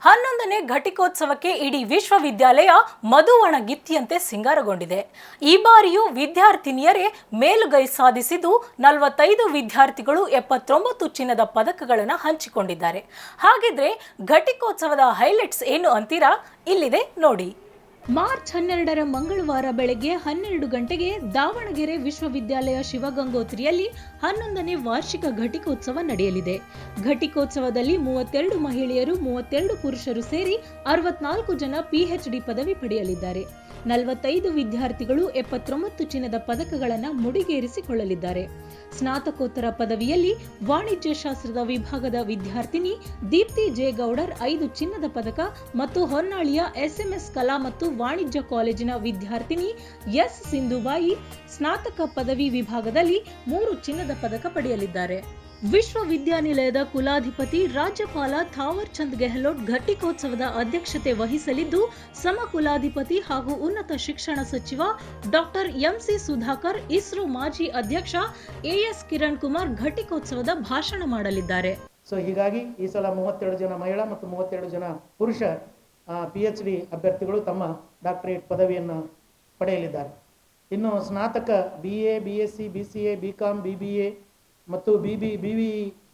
11ನೇ ಘಟಿಕೋತ್ಸವಕ್ಕೆ ಇಡೀ ವಿಶ್ವವಿದ್ಯಾಲಯ ಮಧುವಣಗಿತ್ತಿಯಂತೆ ಸಿಂಗಾರಗೊಂಡಿದೆ. ಈ ಬಾರಿಯೂ ವಿದ್ಯಾರ್ಥಿನಿಯರೇ ಮೇಲುಗೈ ಸಾಧಿಸಿದ್ದು 45 ವಿದ್ಯಾರ್ಥಿಗಳು 79 ಚಿನ್ನದ ಪದಕಗಳನ್ನು ಹಂಚಿಕೊಂಡಿದ್ದಾರೆ. ಹಾಗಿದ್ರೆ ಘಟಿಕೋತ್ಸವದ ಹೈಲೈಟ್ಸ್ ಏನು ಅಂತೀರಾ? ಇಲ್ಲಿದೆ ನೋಡಿ. ಮಾರ್ಚ್ 12ರ ಮಂಗಳವಾರ ಬೆಳಗ್ಗೆ 12 ಗಂಟೆಗೆ ದಾವಣಗೆರೆ ವಿಶ್ವವಿದ್ಯಾಲಯ ಶಿವಗಂಗೋತ್ರಿಯಲ್ಲಿ 11ನೇ ವಾರ್ಷಿಕ ಘಟಿಕೋತ್ಸವ ನಡೆಯಲಿದೆ. ಘಟಿಕೋತ್ಸವದಲ್ಲಿ 32 ಮಹಿಳೆಯರು 32 ಪುರುಷರು ಸೇರಿ 64 ಜನ PhD ಪದವಿ ಪಡೆಯಲಿದ್ದಾರೆ. 45 ವಿದ್ಯಾರ್ಥಿಗಳು 79 ಚಿನ್ನದ ಪದಕಗಳನ್ನು ಮುಡಿಗೇರಿಸಿಕೊಳ್ಳಲಿದ್ದಾರೆ. ಸ್ನಾತಕೋತ್ತರ ಪದವಿಯಲ್ಲಿ ವಾಣಿಜ್ಯ ಶಾಸ್ತ್ರದ ವಿಭಾಗದ ವಿದ್ಯಾರ್ಥಿನಿ ದೀಪ್ತಿ ಜೆ ಗೌಡರ್ 5 ಚಿನ್ನದ ಪದಕ ಮತ್ತು ಹೊನ್ನಾಳಿಯ SMS ಕಲಾ ಮತ್ತು ವಾಣಿಜ್ಯ ಕಾಲೇಜಿನ ವಿದ್ಯಾರ್ಥಿನಿ ಎಸ್ ಸಿಂಧುಬಾಯಿ ಸ್ನಾತಕ ಪದವಿ ವಿಭಾಗದಲ್ಲಿ 3 ಚಿನ್ನದ ಪದಕ ಪಡೆಯಲಿದ್ದಾರೆ. ವಿಶ್ವವಿದ್ಯಾನಿಲಯದ ಕುಲಾಧಿಪತಿ ರಾಜ್ಯಪಾಲ ಥಾವರ್ ಚಂದ್ ಗೆಹ್ಲೋಟ್ ಘಟಿಕೋತ್ಸವದ ಅಧ್ಯಕ್ಷತೆ ವಹಿಸಲಿದ್ದು, ಸಮಕುಲಾಧಿಪತಿ ಹಾಗೂ ಉನ್ನತ ಶಿಕ್ಷಣ ಸಚಿವ ಡಾಕ್ಟರ್ MC ಸುಧಾಕರ್, ಇಸ್ರೋ ಮಾಜಿ ಅಧ್ಯಕ್ಷ AS ಕಿರಣ್ ಕುಮಾರ್ ಘಟಿಕೋತ್ಸವದ ಭಾಷಣ ಮಾಡಲಿದ್ದಾರೆ. ಹೀಗಾಗಿ ಈ ಸಲ 32 ಜನ ಮಹಿಳಾ ಮತ್ತು 32 ಜನ ಪುರುಷ PhD ಅಭ್ಯರ್ಥಿಗಳು ತಮ್ಮ ಡಾಕ್ಟರೇಟ್ ಪದವಿಯನ್ನು ಪಡೆಯಲಿದ್ದಾರೆ. ಇನ್ನು ಸ್ನಾತಕ BA, BSc, BCA, BCom, BBA ಮತ್ತು BV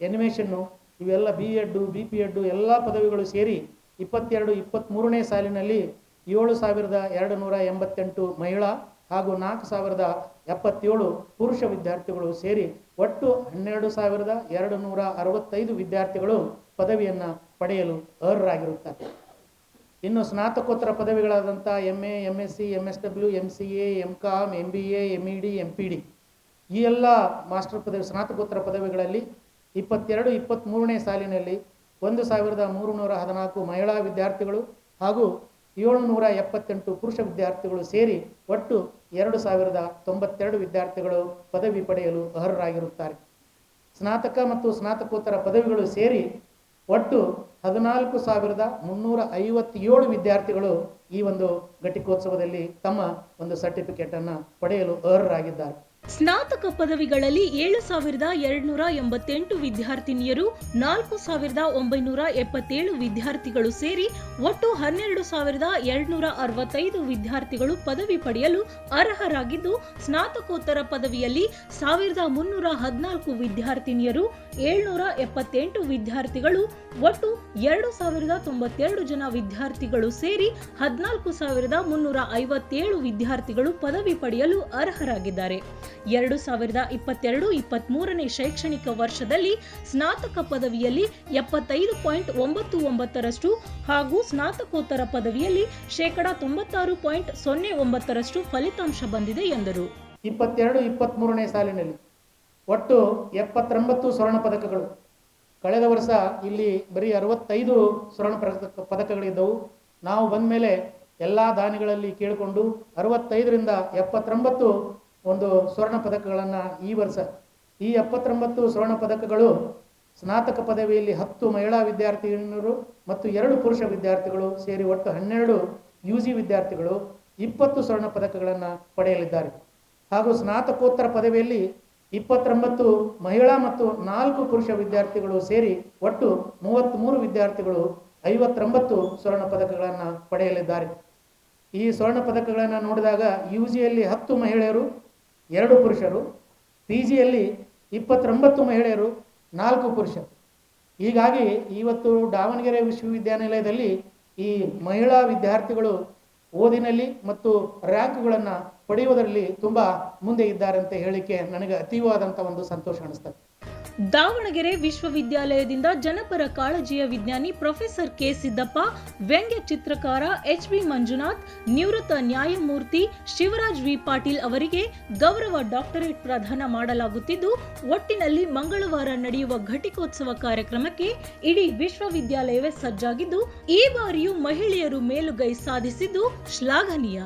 ಎನಿಮೇಷನ್ನು ಇವೆಲ್ಲ B.Ed, B.Ped ಎಲ್ಲ ಪದವಿಗಳು ಸೇರಿ 22-23ನೇ ಸಾಲಿನಲ್ಲಿ 7,288 ಮಹಿಳಾ ಹಾಗೂ 4,077 ಪುರುಷ ವಿದ್ಯಾರ್ಥಿಗಳು ಸೇರಿ ಒಟ್ಟು 12,265 ವಿದ್ಯಾರ್ಥಿಗಳು ಪದವಿಯನ್ನು ಪಡೆಯಲು ಅರ್ಹರಾಗಿರುತ್ತಾರೆ. ಇನ್ನು ಸ್ನಾತಕೋತ್ತರ ಪದವಿಗಳಾದಂಥ MA, MSc, MSW, MCA, MCom, MBA, MED, MPD ಈ ಎಲ್ಲ ಮಾಸ್ಟರ್ ಪದವಿ ಸ್ನಾತಕೋತ್ತರ ಪದವಿಗಳಲ್ಲಿ 22-23ನೇ ಸಾಲಿನಲ್ಲಿ 1,314 ಮಹಿಳಾ ವಿದ್ಯಾರ್ಥಿಗಳು ಹಾಗೂ 778 ಪುರುಷ ವಿದ್ಯಾರ್ಥಿಗಳು ಸೇರಿ ಒಟ್ಟು 2,092 ವಿದ್ಯಾರ್ಥಿಗಳು ಪದವಿ ಪಡೆಯಲು ಅರ್ಹರಾಗಿರುತ್ತಾರೆ. ಸ್ನಾತಕ ಮತ್ತು ಸ್ನಾತಕೋತ್ತರ ಪದವಿಗಳು ಸೇರಿ ಒಟ್ಟು 14,357 ವಿದ್ಯಾರ್ಥಿಗಳು ಈ ಒಂದು ಘಟಿಕೋತ್ಸವದಲ್ಲಿ ತಮ್ಮ ಒಂದು ಸರ್ಟಿಫಿಕೇಟ್ ಅನ್ನು ಪಡೆಯಲು ಅರ್ಹರಾಗಿದ್ದಾರೆ. ಸ್ನಾತಕ ಪದವಿಗಳಲ್ಲಿ 7,288 ವಿದ್ಯಾರ್ಥಿನಿಯರು, 4,977 ವಿದ್ಯಾರ್ಥಿಗಳು ಸೇರಿ ಒಟ್ಟು 12,265 ವಿದ್ಯಾರ್ಥಿಗಳು ಪದವಿ ಪಡೆಯಲು ಅರ್ಹರಾಗಿದ್ದು, ಸ್ನಾತಕೋತ್ತರ ಪದವಿಯಲ್ಲಿ 1,314 ವಿದ್ಯಾರ್ಥಿನಿಯರು, 778 ವಿದ್ಯಾರ್ಥಿಗಳು, ಒಟ್ಟು 2,092 ಜನ ವಿದ್ಯಾರ್ಥಿಗಳು ಸೇರಿ 14,357 ವಿದ್ಯಾರ್ಥಿಗಳು ಪದವಿ ಪಡೆಯಲು ಅರ್ಹರಾಗಿದ್ದಾರೆ. 2022-23ನೇ ಶೈಕ್ಷಣಿಕ ವರ್ಷದಲ್ಲಿ ಸ್ನಾತಕ ಪದವಿಯಲ್ಲಿ 75.99% ಹಾಗೂ ಸ್ನಾತಕೋತ್ತರ ಪದವಿಯಲ್ಲಿ 96.09% ಫಲಿತಾಂಶ ಬಂದಿದೆ ಎಂದರು. 22-23ನೇ ಸಾಲಿನಲ್ಲಿ ಒಟ್ಟು 79 ಸ್ವರ್ಣ ಪದಕಗಳು. ಕಳೆದ ವರ್ಷ ಇಲ್ಲಿ ಬರೀ 65 ಸ್ವರ್ಣ ಪದಕಗಳಿದ್ದವು. ನಾವು ಬಂದ ಮೇಲೆ ಎಲ್ಲ ದಾನಿಗಳಲ್ಲಿ ಕೇಳಿಕೊಂಡು 65ರಿಂದ 79 ಒಂದು ಸ್ವರ್ಣ ಪದಕಗಳನ್ನು ಈ ವರ್ಷ ಈ 79 ಸ್ವರ್ಣ ಪದಕಗಳು ಸ್ನಾತಕ ಪದವಿಯಲ್ಲಿ 10 ಮಹಿಳಾ ವಿದ್ಯಾರ್ಥಿನಿಯರು ಮತ್ತು 2 ಪುರುಷ ವಿದ್ಯಾರ್ಥಿಗಳು ಸೇರಿ ಒಟ್ಟು 12 UG ವಿದ್ಯಾರ್ಥಿಗಳು 20 ಸ್ವರ್ಣ ಪದಕಗಳನ್ನು ಪಡೆಯಲಿದ್ದಾರೆ. ಹಾಗೂ ಸ್ನಾತಕೋತ್ತರ ಪದವಿಯಲ್ಲಿ 29 ಮಹಿಳಾ ಮತ್ತು 4 ಪುರುಷ ವಿದ್ಯಾರ್ಥಿಗಳು ಸೇರಿ ಒಟ್ಟು 33 ವಿದ್ಯಾರ್ಥಿಗಳು 59 ಸ್ವರ್ಣ ಪದಕಗಳನ್ನು ಪಡೆಯಲಿದ್ದಾರೆ. ಈ ಸ್ವರ್ಣ ಪದಕಗಳನ್ನು ನೋಡಿದಾಗ UGಯಲ್ಲಿ 10 ಮಹಿಳೆಯರು 2 ಪುರುಷರು, PGಯಲ್ಲಿ 29 ಮಹಿಳೆಯರು 4 ಪುರುಷರು. ಹೀಗಾಗಿ ಇವತ್ತು ದಾವಣಗೆರೆ ವಿಶ್ವವಿದ್ಯಾನಿಲಯದಲ್ಲಿ ಈ ಮಹಿಳಾ ವಿದ್ಯಾರ್ಥಿಗಳು ಓದಿನಲ್ಲಿ ಮತ್ತು ರ್ಯಾಂಕ್ಗಳನ್ನು ಪಡೆಯುವುದರಲ್ಲಿ ತುಂಬ ಮುಂದೆ ಇದ್ದಾರೆ ಅಂತ ಹೇಳಿಕೆ ನನಗೆ ಅತೀವಾದಂಥ ಒಂದು ಸಂತೋಷ ಅನಿಸ್ತದೆ. ದಾವಣಗೆರೆ ವಿಶ್ವವಿದ್ಯಾಲಯದಿಂದ ಜನಪರ ಕಾಳಜಿಯ ವಿಜ್ಞಾನಿ ಪ್ರೊಫೆಸರ್ ಕೆ ಸಿದ್ದಪ್ಪ, ವ್ಯಂಗ್ಯ ಚಿತ್ರಕಾರ HB ಮಂಜುನಾಥ್, ನಿವೃತ್ತ ನ್ಯಾಯಮೂರ್ತಿ ಶಿವರಾಜ್ ವಿ ಪಾಟೀಲ್ ಅವರಿಗೆ ಗೌರವ ಡಾಕ್ಟರೇಟ್ ಪ್ರದಾನ ಮಾಡಲಾಗುತ್ತಿದ್ದು, ಒಟ್ಟಿನಲ್ಲಿ ಮಂಗಳವಾರ ನಡೆಯುವ ಘಟಿಕೋತ್ಸವ ಕಾರ್ಯಕ್ರಮಕ್ಕೆ ಇಡೀ ವಿಶ್ವವಿದ್ಯಾಲಯವೇ ಸಜ್ಜಾಗಿದ್ದು, ಈ ಬಾರಿಯೂ ಮಹಿಳೆಯರು ಮೇಲುಗೈ ಸಾಧಿಸಿದ್ದು ಶ್ಲಾಘನೀಯ.